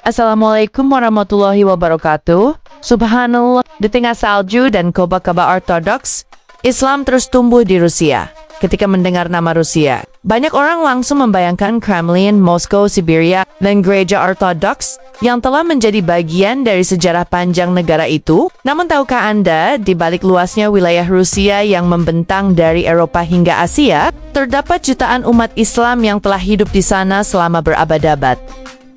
Assalamualaikum warahmatullahi wabarakatuh. Subhanallah, di tengah salju dan Kaaba ortodoks, Islam terus tumbuh di Rusia. Ketika mendengar nama Rusia, banyak orang langsung membayangkan Kremlin, Moskow, Siberia, dan gereja ortodoks yang telah menjadi bagian dari sejarah panjang negara itu. Namun tahukah Anda, di balik luasnya wilayah Rusia yang membentang dari Eropa hingga Asia, terdapat jutaan umat Islam yang telah hidup di sana selama berabad-abad.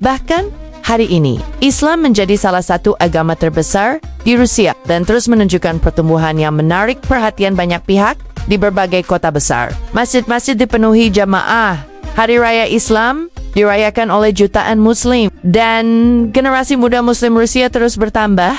Bahkan hari ini, Islam menjadi salah satu agama terbesar di Rusia dan terus menunjukkan pertumbuhan yang menarik perhatian banyak pihak di berbagai kota besar. Masjid-masjid dipenuhi jamaah. Hari Raya Islam dirayakan oleh jutaan Muslim dan generasi muda Muslim Rusia terus bertambah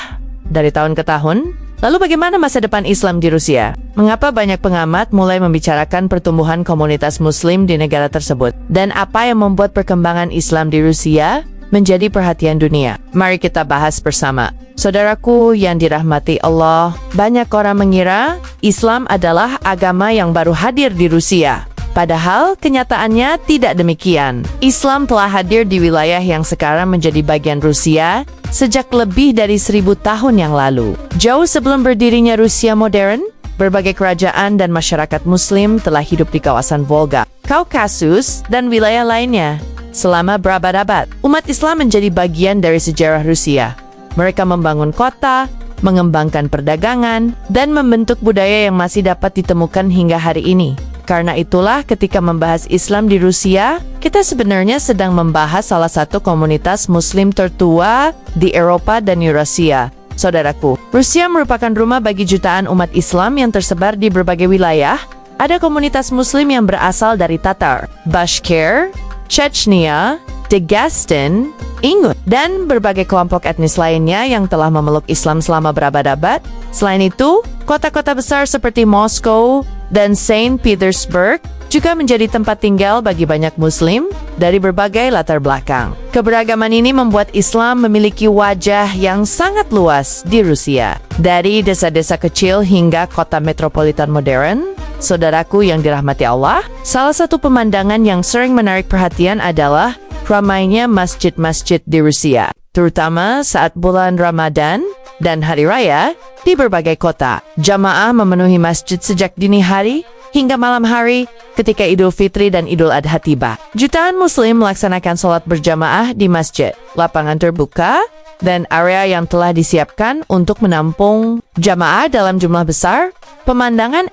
dari tahun ke tahun. Lalu bagaimana masa depan Islam di Rusia? Mengapa banyak pengamat mulai membicarakan pertumbuhan komunitas Muslim di negara tersebut? Dan apa yang membuat perkembangan Islam di Rusia menjadi perhatian dunia? Mari kita bahas bersama. Saudaraku yang dirahmati Allah, banyak orang mengira Islam adalah agama yang baru hadir di Rusia. Padahal kenyataannya tidak demikian. Islam telah hadir di wilayah yang sekarang menjadi bagian Rusia sejak lebih dari 1000 tahun yang lalu. Jauh sebelum berdirinya Rusia modern, berbagai kerajaan dan masyarakat Muslim telah hidup di kawasan Volga, Kaukasus, dan wilayah lainnya. Selama berabad-abad, umat Islam menjadi bagian dari sejarah Rusia. Mereka membangun kota, mengembangkan perdagangan, dan membentuk budaya yang masih dapat ditemukan hingga hari ini. Karena itulah ketika membahas Islam di Rusia, kita sebenarnya sedang membahas salah satu komunitas Muslim tertua di Eropa dan Eurasia. Saudaraku, Rusia merupakan rumah bagi jutaan umat Islam yang tersebar di berbagai wilayah. Ada komunitas Muslim yang berasal dari Tatar, Bashkir, Chechnya, Dagestan, Ingut, dan berbagai kelompok etnis lainnya yang telah memeluk Islam selama berabad-abad. Selain itu, kota-kota besar seperti Moskow dan Saint Petersburg juga menjadi tempat tinggal bagi banyak Muslim dari berbagai latar belakang. Keberagaman ini membuat Islam memiliki wajah yang sangat luas di Rusia. Dari desa-desa kecil hingga kota metropolitan modern, saudaraku yang dirahmati Allah, salah satu pemandangan yang sering menarik perhatian adalah ramainya masjid-masjid di Rusia, terutama saat bulan Ramadan dan Hari Raya di berbagai kota. Jamaah memenuhi masjid sejak dini hari hingga malam hari ketika Idul Fitri dan Idul Adha tiba. Jutaan Muslim melaksanakan sholat berjamaah di masjid, lapangan terbuka, dan area yang telah disiapkan untuk menampung jamaah dalam jumlah besar. Pemandangan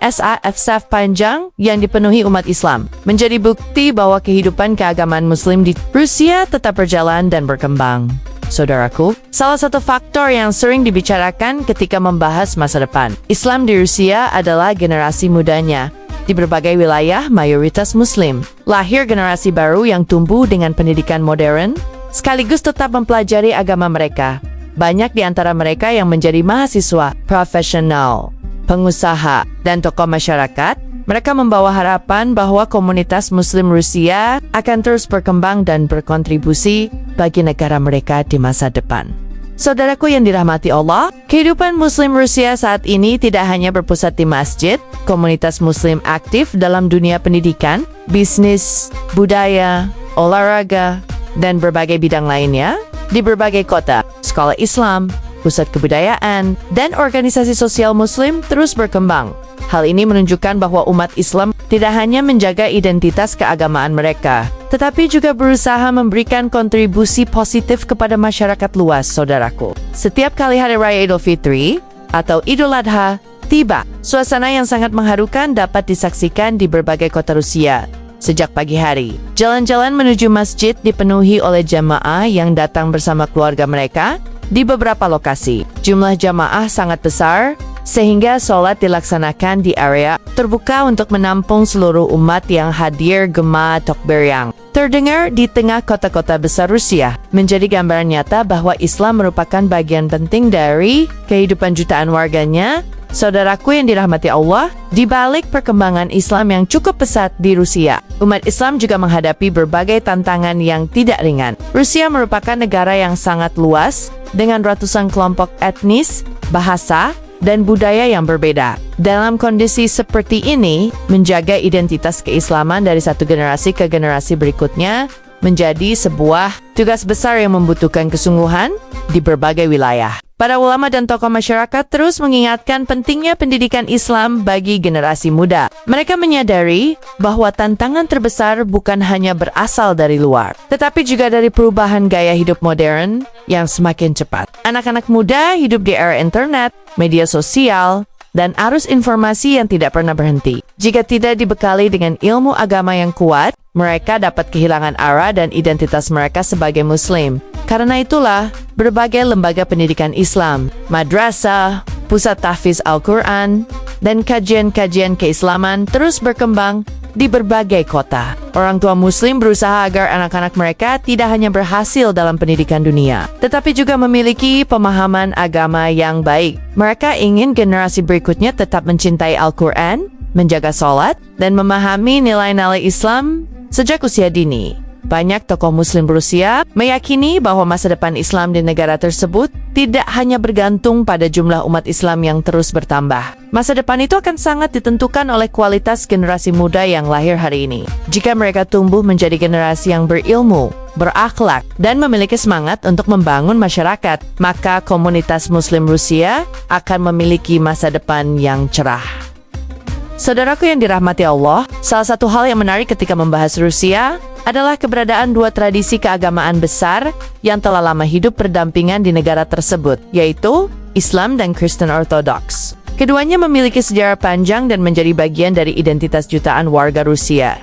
saf panjang yang dipenuhi umat Islam menjadi bukti bahwa kehidupan keagamaan Muslim di Rusia tetap berjalan dan berkembang. Saudaraku, salah satu faktor yang sering dibicarakan ketika membahas masa depan Islam di Rusia adalah generasi mudanya. Di berbagai wilayah mayoritas Muslim. Lahir generasi baru yang tumbuh dengan pendidikan modern, sekaligus tetap mempelajari agama mereka. Banyak di antara mereka yang menjadi mahasiswa, profesional, pengusaha, dan tokoh masyarakat. Mereka membawa harapan bahwa komunitas Muslim Rusia akan terus berkembang dan berkontribusi bagi negara mereka di masa depan. Saudaraku yang dirahmati Allah, kehidupan Muslim Rusia saat ini tidak hanya berpusat di masjid. Komunitas Muslim aktif dalam dunia pendidikan, bisnis, budaya, olahraga, dan berbagai bidang lainnya. Di berbagai kota, sekolah Islam, pusat kebudayaan, dan organisasi sosial Muslim terus berkembang. Hal ini menunjukkan bahwa umat Islam tidak hanya menjaga identitas keagamaan mereka, tetapi juga berusaha memberikan kontribusi positif kepada masyarakat luas, saudaraku. Setiap kali Hari Raya Idul Fitri atau Idul Adha tiba, suasana yang sangat mengharukan dapat disaksikan di berbagai kota Rusia. Sejak pagi hari, jalan-jalan menuju masjid dipenuhi oleh jamaah yang datang bersama keluarga mereka di beberapa lokasi. Jumlah jamaah sangat besar, sehingga sholat dilaksanakan di area terbuka untuk menampung seluruh umat yang hadir. Gema takbir yang terdengar di tengah kota-kota besar Rusia menjadi gambaran nyata bahwa Islam merupakan bagian penting dari kehidupan jutaan warganya Saudaraku yang dirahmati Allah, di balik perkembangan Islam yang cukup pesat di Rusia, umat Islam juga menghadapi berbagai tantangan yang tidak ringan. Rusia merupakan negara yang sangat luas, dengan ratusan kelompok etnis, bahasa, dan budaya yang berbeda. Dalam kondisi seperti ini, menjaga identitas keislaman dari satu generasi ke generasi berikutnya menjadi sebuah tugas besar yang membutuhkan kesungguhan di berbagai wilayah. Para ulama dan tokoh masyarakat terus mengingatkan pentingnya pendidikan Islam bagi generasi muda. Mereka menyadari bahwa tantangan terbesar bukan hanya berasal dari luar, tetapi juga dari perubahan gaya hidup modern yang semakin cepat. Anak-anak muda hidup di era internet, media sosial, dan arus informasi yang tidak pernah berhenti. Jika tidak dibekali dengan ilmu agama yang kuat, mereka dapat kehilangan arah dan identitas mereka sebagai Muslim. Karena itulah, berbagai lembaga pendidikan Islam, madrasah, pusat tahfiz Al-Quran, dan kajian-kajian keislaman terus berkembang di berbagai kota. Orang tua Muslim berusaha agar anak-anak mereka tidak hanya berhasil dalam pendidikan dunia, tetapi juga memiliki pemahaman agama yang baik. Mereka ingin generasi berikutnya tetap mencintai Al-Quran, menjaga sholat, dan memahami nilai-nilai Islam sejak usia dini. Banyak tokoh Muslim Rusia meyakini bahwa masa depan Islam di negara tersebut tidak hanya bergantung pada jumlah umat Islam yang terus bertambah. Masa depan itu akan sangat ditentukan oleh kualitas generasi muda yang lahir hari ini. Jika mereka tumbuh menjadi generasi yang berilmu, berakhlak, dan memiliki semangat untuk membangun masyarakat, maka komunitas Muslim Rusia akan memiliki masa depan yang cerah. Saudaraku yang dirahmati Allah, salah satu hal yang menarik ketika membahas Rusia adalah keberadaan dua tradisi keagamaan besar yang telah lama hidup berdampingan di negara tersebut, yaitu Islam dan Kristen Ortodoks. Keduanya memiliki sejarah panjang dan menjadi bagian dari identitas jutaan warga Rusia.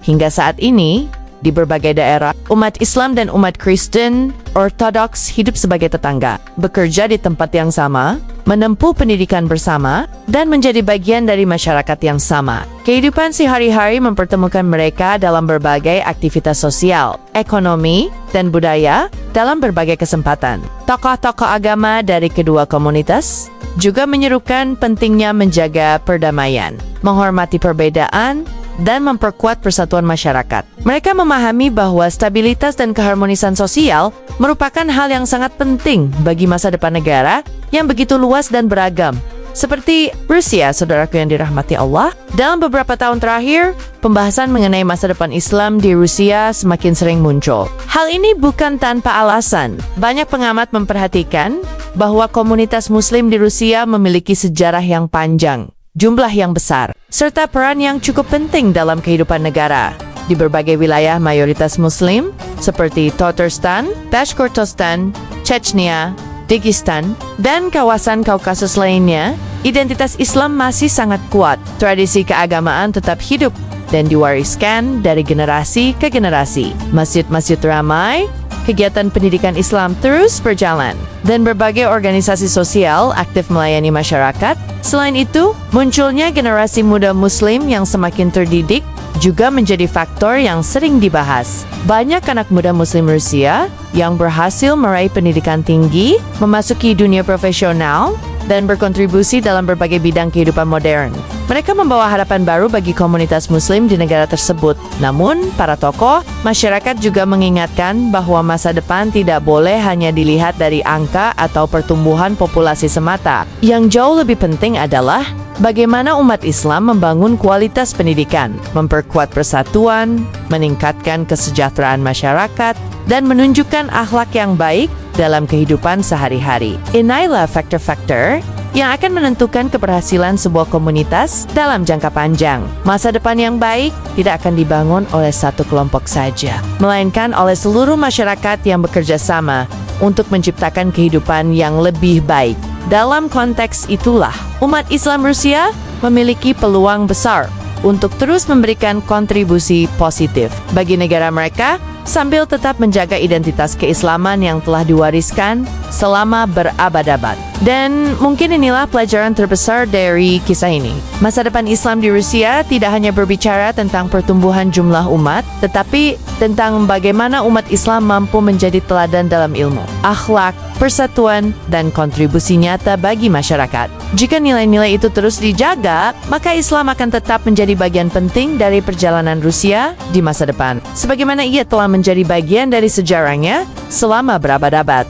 Hingga saat ini, di berbagai daerah, umat Islam dan umat Kristen Ortodoks hidup sebagai tetangga, bekerja di tempat yang sama, menempuh pendidikan bersama, dan menjadi bagian dari masyarakat yang sama. Kehidupan sehari-hari mempertemukan mereka dalam berbagai aktivitas sosial, ekonomi, dan budaya dalam berbagai kesempatan. Tokoh-tokoh agama dari kedua komunitas juga menyerukan pentingnya menjaga perdamaian, menghormati perbedaan, dan memperkuat persatuan masyarakat. Mereka memahami bahwa stabilitas dan keharmonisan sosial merupakan hal yang sangat penting bagi masa depan negara yang begitu luas dan beragam. Seperti Rusia, saudaraku yang dirahmati Allah, dalam beberapa tahun terakhir, pembahasan mengenai masa depan Islam di Rusia semakin sering muncul. Hal ini bukan tanpa alasan. Banyak pengamat memperhatikan bahwa komunitas Muslim di Rusia memiliki sejarah yang panjang, jumlah yang besar, serta peran yang cukup penting dalam kehidupan negara. Di berbagai wilayah mayoritas Muslim, seperti Tatarstan, Bashkortostan, Chechnya, Dagestan, dan kawasan Kaukasus lainnya, identitas Islam masih sangat kuat. Tradisi keagamaan tetap hidup dan diwariskan dari generasi ke generasi. Masjid-masjid ramai, kegiatan pendidikan Islam terus berjalan, dan berbagai organisasi sosial aktif melayani masyarakat. Selain itu, munculnya generasi muda Muslim yang semakin terdidik juga menjadi faktor yang sering dibahas. Banyak anak muda Muslim Rusia yang berhasil meraih pendidikan tinggi, memasuki dunia profesional, dan berkontribusi dalam berbagai bidang kehidupan modern. Mereka membawa harapan baru bagi komunitas Muslim di negara tersebut. Namun, para tokoh masyarakat juga mengingatkan bahwa masa depan tidak boleh hanya dilihat dari angka atau pertumbuhan populasi semata. Yang jauh lebih penting adalah bagaimana umat Islam membangun kualitas pendidikan, memperkuat persatuan, meningkatkan kesejahteraan masyarakat, dan menunjukkan akhlak yang baik dalam kehidupan sehari-hari. Inilah faktor-faktor yang akan menentukan keberhasilan sebuah komunitas dalam jangka panjang. Masa depan yang baik tidak akan dibangun oleh satu kelompok saja, melainkan oleh seluruh masyarakat yang bekerja sama untuk menciptakan kehidupan yang lebih baik. Dalam konteks itulah, umat Islam Rusia memiliki peluang besar untuk terus memberikan kontribusi positif bagi negara mereka sambil tetap menjaga identitas keislaman yang telah diwariskan selama berabad-abad. Dan mungkin inilah pelajaran terbesar dari kisah ini. Masa depan Islam di Rusia tidak hanya berbicara tentang pertumbuhan jumlah umat, tetapi tentang bagaimana umat Islam mampu menjadi teladan dalam ilmu, akhlak, persatuan, dan kontribusi nyata bagi masyarakat. Jika nilai-nilai itu terus dijaga, maka Islam akan tetap menjadi bagian penting dari perjalanan Rusia di masa depan, sebagaimana ia telah menjadi bagian dari sejarahnya selama berabad-abad.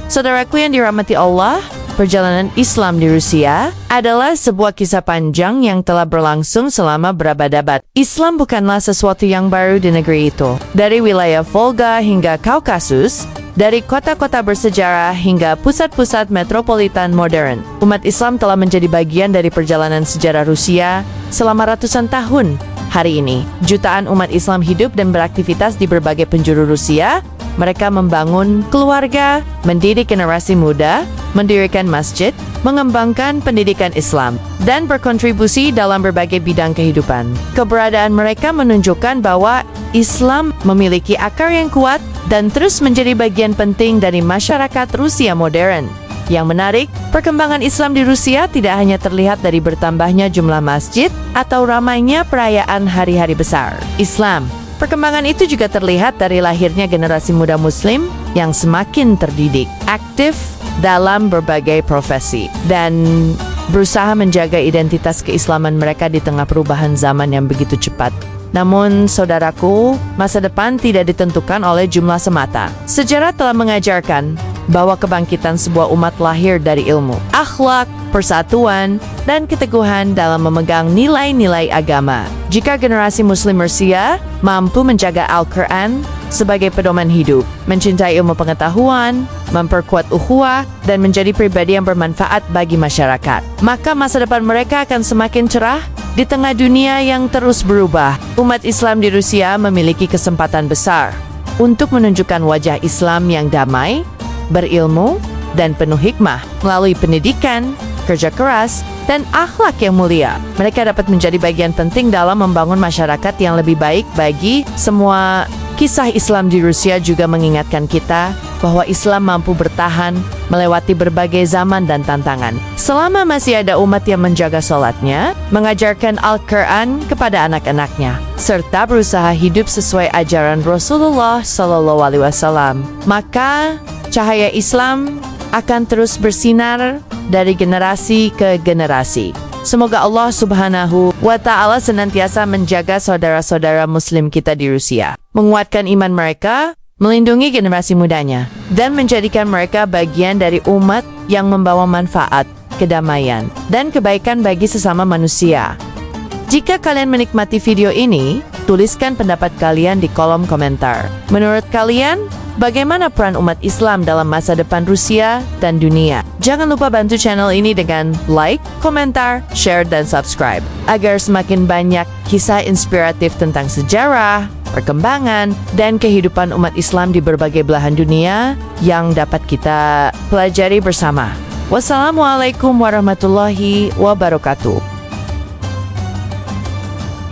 Saudaraku yang dirahmati Allah, perjalanan Islam di Rusia adalah sebuah kisah panjang yang telah berlangsung selama berabad-abad. Islam bukanlah sesuatu yang baru di negeri itu. Dari wilayah Volga hingga Kaukasus, dari kota-kota bersejarah hingga pusat-pusat metropolitan modern, umat Islam telah menjadi bagian dari perjalanan sejarah Rusia selama ratusan tahun. Hari ini, jutaan umat Islam hidup dan beraktivitas di berbagai penjuru Rusia. Mereka membangun keluarga, mendidik generasi muda, mendirikan masjid, mengembangkan pendidikan Islam, dan berkontribusi dalam berbagai bidang kehidupan. Keberadaan mereka menunjukkan bahwa Islam memiliki akar yang kuat dan terus menjadi bagian penting dari masyarakat Rusia modern. Yang menarik, perkembangan Islam di Rusia tidak hanya terlihat dari bertambahnya jumlah masjid atau ramainya perayaan hari-hari besar Islam. Perkembangan itu juga terlihat dari lahirnya generasi muda Muslim yang semakin terdidik, aktif dalam berbagai profesi, dan berusaha menjaga identitas keislaman mereka di tengah perubahan zaman yang begitu cepat. Namun, saudaraku, masa depan tidak ditentukan oleh jumlah semata. Sejarah telah mengajarkan bahwa kebangkitan sebuah umat lahir dari ilmu, akhlak, persatuan, dan keteguhan dalam memegang nilai-nilai agama. Jika generasi Muslim Rusia mampu menjaga Al-Quran sebagai pedoman hidup, mencintai ilmu pengetahuan, memperkuat ukhuwah, dan menjadi pribadi yang bermanfaat bagi masyarakat, maka masa depan mereka akan semakin cerah di tengah dunia yang terus berubah. Umat Islam di Rusia memiliki kesempatan besar untuk menunjukkan wajah Islam yang damai, berilmu, dan penuh hikmah melalui pendidikan, kerja keras, dan akhlak yang mulia. Mereka dapat menjadi bagian penting dalam membangun masyarakat yang lebih baik bagi semua. Kisah Islam di Rusia juga mengingatkan kita bahwa Islam mampu bertahan melewati berbagai zaman dan tantangan. Selama masih ada umat yang menjaga sholatnya, mengajarkan Al-Quran kepada anak-anaknya, serta berusaha hidup sesuai ajaran Rasulullah SAW, maka cahaya Islam akan terus bersinar dari generasi ke generasi. Semoga Allah Subhanahu wa Ta'ala senantiasa menjaga saudara-saudara Muslim kita di Rusia, menguatkan iman mereka, melindungi generasi mudanya, dan menjadikan mereka bagian dari umat yang membawa manfaat, kedamaian, dan kebaikan bagi sesama manusia. Jika kalian menikmati video ini, tuliskan pendapat kalian di kolom komentar. Menurut kalian, bagaimana peran umat Islam dalam masa depan Rusia dan dunia? Jangan lupa bantu channel ini dengan like, komentar, share, dan subscribe, agar semakin banyak kisah inspiratif tentang sejarah, perkembangan, dan kehidupan umat Islam di berbagai belahan dunia yang dapat kita pelajari bersama. Wassalamualaikum warahmatullahi wabarakatuh.